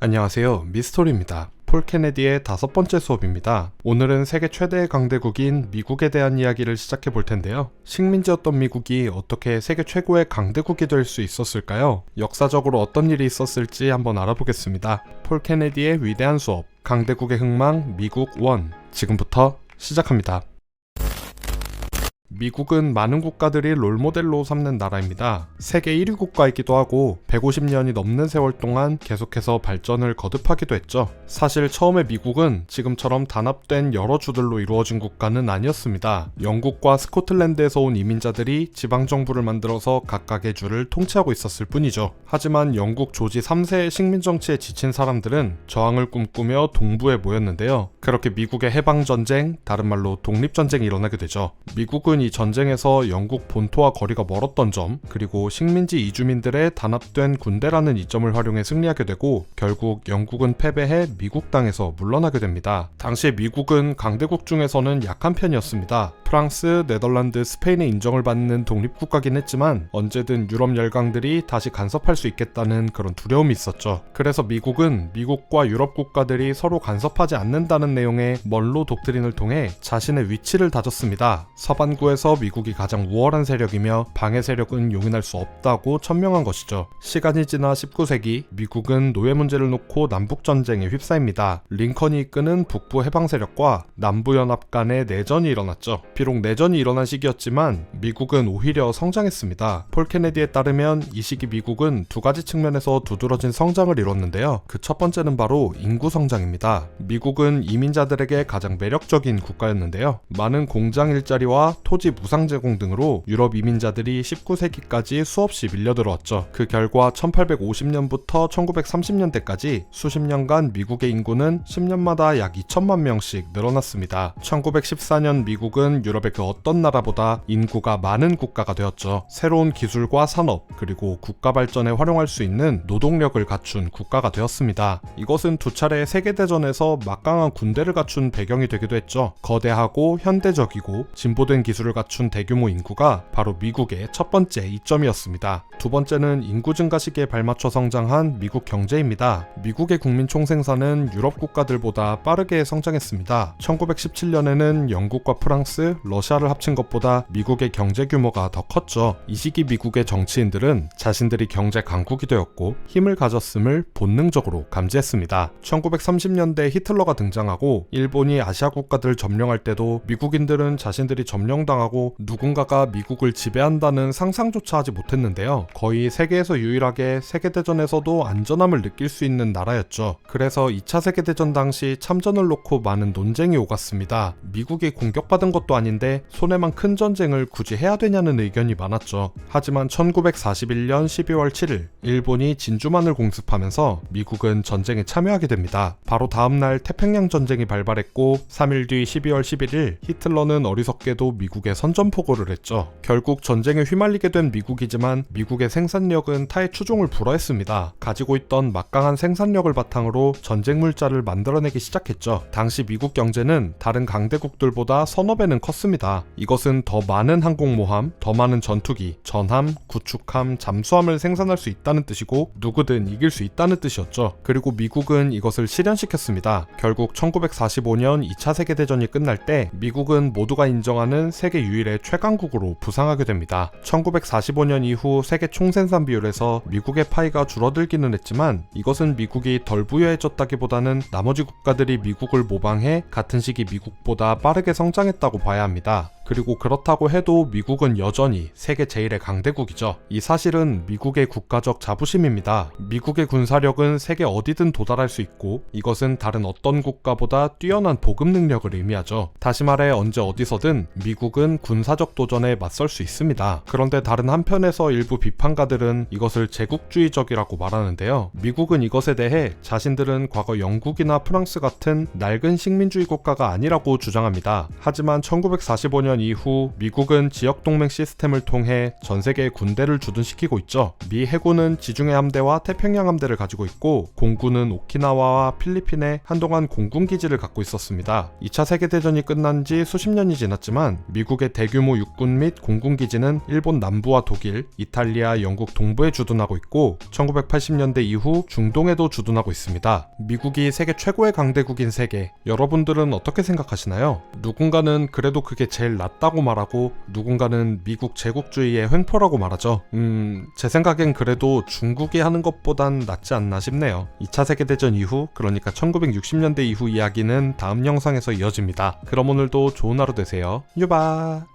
안녕하세요, 미스토리입니다. 폴 케네디의 5번째 수업입니다. 오늘은 세계 최대의 강대국인 미국에 대한 이야기를 시작해 볼 텐데요. 식민지였던 미국이 어떻게 세계 최고의 강대국이 될 수 있었을까요? 역사적으로 어떤 일이 있었을지 한번 알아보겠습니다. 폴 케네디의 위대한 수업, 강대국의 흥망 미국 1, 지금부터 시작합니다. 미국은 많은 국가들이 롤모델로 삼는 나라입니다. 세계 1위 국가이기도 하고 150년이 넘는 세월 동안 계속해서 발전을 거듭하기도 했죠. 사실 처음에 미국은 지금처럼 단합된 여러 주들로 이루어진 국가는 아니었습니다. 영국과 스코틀랜드에서 온 이민자들이 지방정부를 만들어서 각각의 주를 통치하고 있었을 뿐이죠. 하지만 영국 조지 3세의 식민정치에 지친 사람들은 저항을 꿈꾸며 동부에 모였는데요. 그렇게 미국의 해방전쟁, 다른 말로 독립전쟁이 일어나게 되죠. 미국은 이 전쟁에서 영국 본토와 거리가 멀었던 점, 그리고 식민지 이주민들의 단합된 군대라는 이점을 활용해 승리하게 되고 결국 영국은 패배해 미국 땅에서 물러나게 됩니다. 당시에 미국은 강대국 중에서는 약한 편이었습니다. 프랑스, 네덜란드, 스페인의 인정을 받는 독립국가긴 했지만 언제든 유럽 열강들이 다시 간섭할 수 있겠다는 그런 두려움이 있었죠. 그래서 미국은 미국과 유럽 국가들이 서로 간섭하지 않는다는 내용의 먼로 독트린을 통해 자신의 위치를 다졌습니다. 서반구에서 미국이 가장 우월한 세력이며 방해 세력은 용인할 수 없다고 천명한 것이죠. 시간이 지나 19세기 미국은 노예 문제를 놓고 남북전쟁에 휩싸입니다. 링컨이 이끄는 북부 해방 세력과 남부연합 간의 내전이 일어났죠. 비록 내전이 일어난 시기였지만 미국은 오히려 성장했습니다. 폴 케네디에 따르면 이 시기 미국은 두 가지 측면에서 두드러진 성장을 이뤘는데요. 그 첫 번째는 바로 인구 성장입니다. 미국은 이민자들에게 가장 매력적인 국가였는데요. 많은 공장 일자리와 토지 무상 제공 등으로 유럽 이민자들이 19세기까지 수없이 밀려들어왔죠. 그 결과 1850년부터 1930년대까지 수십 년간 미국의 인구는 10년마다 약 2천만 명씩 늘어났습니다. 1914년 미국은 유럽의 그 어떤 나라보다 인구가 많은 국가가 되었죠. 새로운 기술과 산업, 그리고 국가 발전에 활용할 수 있는 노동력을 갖춘 국가가 되었습니다. 이것은 두 차례 세계대전에서 막강한 군대를 갖춘 배경이 되기도 했죠. 거대하고 현대적이고 진보된 기술을 갖춘 대규모 인구가 바로 미국의 첫 번째 이점이었습니다. 두 번째는 인구 증가 시기에 발맞춰 성장한 미국 경제입니다. 미국의 국민 총생산은 유럽 국가들보다 빠르게 성장했습니다. 1917년에는 영국과 프랑스, 러시아를 합친 것보다 미국의 경제 규모가 더 컸죠. 이 시기 미국의 정치인들은 자신들이 경제 강국이 되었고 힘을 가졌음을 본능적으로 감지했습니다. 1930년대 히틀러가 등장하고 일본이 아시아 국가들을 점령할 때도 미국인들은 자신들이 점령당하고 누군가가 미국을 지배한다는 상상조차 하지 못했는데요. 거의 세계에서 유일하게 세계대전에서도 안전함을 느낄 수 있는 나라였죠. 그래서 2차 세계대전 당시 참전을 놓고 많은 논쟁이 오갔습니다. 미국이 공격받은 것도 아닌데 손해만 큰 전쟁을 굳이 해야 되냐는 의견이 많았죠. 하지만 1941년 12월 7일 일본이 진주만을 공습하면서 미국은 전쟁에 참여하게 됩니다. 바로 다음날 태평양 전쟁이 발발했고 3일 뒤 12월 11일 히틀러는 어리석게도 미국에 선전포고를 했죠. 결국 전쟁에 휘말리게 된 미국이지만 미국의 생산력은 타의 추종을 불허했습니다. 가지고 있던 막강한 생산력을 바탕으로 전쟁 물자를 만들어내기 시작했죠. 당시 미국 경제는 다른 강대국들보다 서너 배는 컸습니다. 이것은 더 많은 항공모함, 더 많은 전투기, 전함, 구축함, 잠수함을 생산할 수 있다는 뜻이고 누구든 이길 수 있다는 뜻이었죠. 그리고 미국은 이것을 실현시켰습니다. 결국 1945년 2차 세계대전이 끝날 때 미국은 모두가 인정하는 세계 유일의 최강국으로 부상하게 됩니다. 1945년 이후 세계 총생산 비율에서 미국의 파이가 줄어들기는 했지만 이것은 미국이 덜 부유해졌다기보다는 나머지 국가들이 미국을 모방해 같은 시기 미국보다 빠르게 성장했다고 봐야 합니다. 그리고 그렇다고 해도 미국은 여전히 세계 제1의 강대국이죠. 이 사실은 미국의 국가적 자부심입니다. 미국의 군사력은 세계 어디든 도달할 수 있고 이것은 다른 어떤 국가보다 뛰어난 보급 능력을 의미하죠. 다시 말해 언제 어디서든 미국은 군사적 도전에 맞설 수 있습니다. 그런데 다른 한편에서 일부 비판가들은 이것을 제국주의적이라고 말하는데요. 미국은 이것에 대해 자신들은 과거 영국이나 프랑스 같은 낡은 식민주의 국가가 아니라고 주장합니다. 하지만 1945년 1945년 이후 미국은 지역동맹 시스템을 통해 전 세계에 군대를 주둔시키고 있죠. 미 해군은 지중해 함대와 태평양 함대를 가지고 있고 공군은 오키나와와 필리핀에 한동안 공군기지를 갖고 있었습니다. 2차 세계대전이 끝난 지 수십 년이 지났지만 미국의 대규모 육군 및 공군기지는 일본 남부와 독일, 이탈리아, 영국 동부에 주둔하고 있고 1980년대 이후 중동에도 주둔하고 있습니다. 미국이 세계 최고의 강대국인 세계, 여러분들은 어떻게 생각하시나요? 누군가는 그래도 그게 제일 낫다고 말하고 누군가는 미국 제국주의의 횡포라고 말하죠. 제 생각엔 그래도 중국이 하는 것보단 낫지 않나 싶네요. 2차 세계대전 이후, 그러니까 1960년대 이후 이야기는 다음 영상에서 이어집니다. 그럼 오늘도 좋은 하루 되세요. 유바!